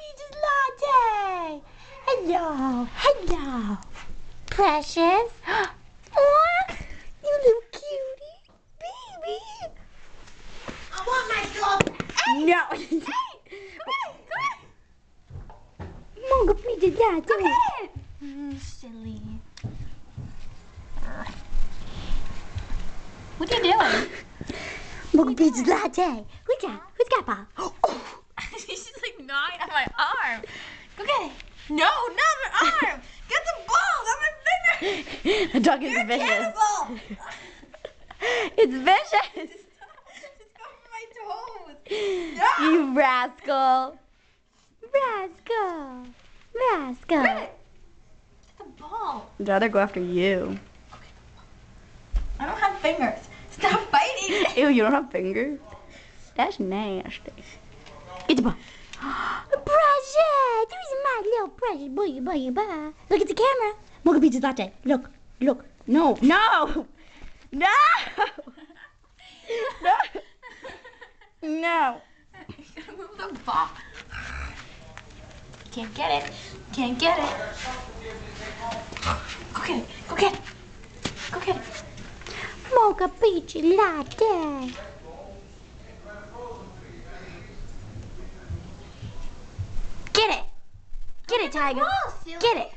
Peach's latte. Hello, hello. Precious. Aw, you little cutie. Baby. I want my girlfriend. Hey. No. Hey, come here. Mocha Peach's latte. Come here. Silly. What are you doing? Mocha Peach's latte. Who's that? Who's got ball? Oh. She's like gnawing on my arm. Go get it. No, not my arm. Get the ball, not my finger. The dog is vicious. Cannibal. It's vicious. It's going for my toes. No. You rascal. Rascal. Rascal. Get the ball. I'd rather go after you. Okay. I don't have fingers. Stop biting. Ew, you don't have fingers? That's nasty. Get the ball. Precious! There's my little precious boy, boy, boy. Look at the camera. Mocha Peach's latte. Look, look. No, no! No! No! No! You gotta move the ball. Can't get it. Can't get it. Go get it. Go get it. Go get it. Mocha Peach's latte. Get it. Get it, Tiger. Get it.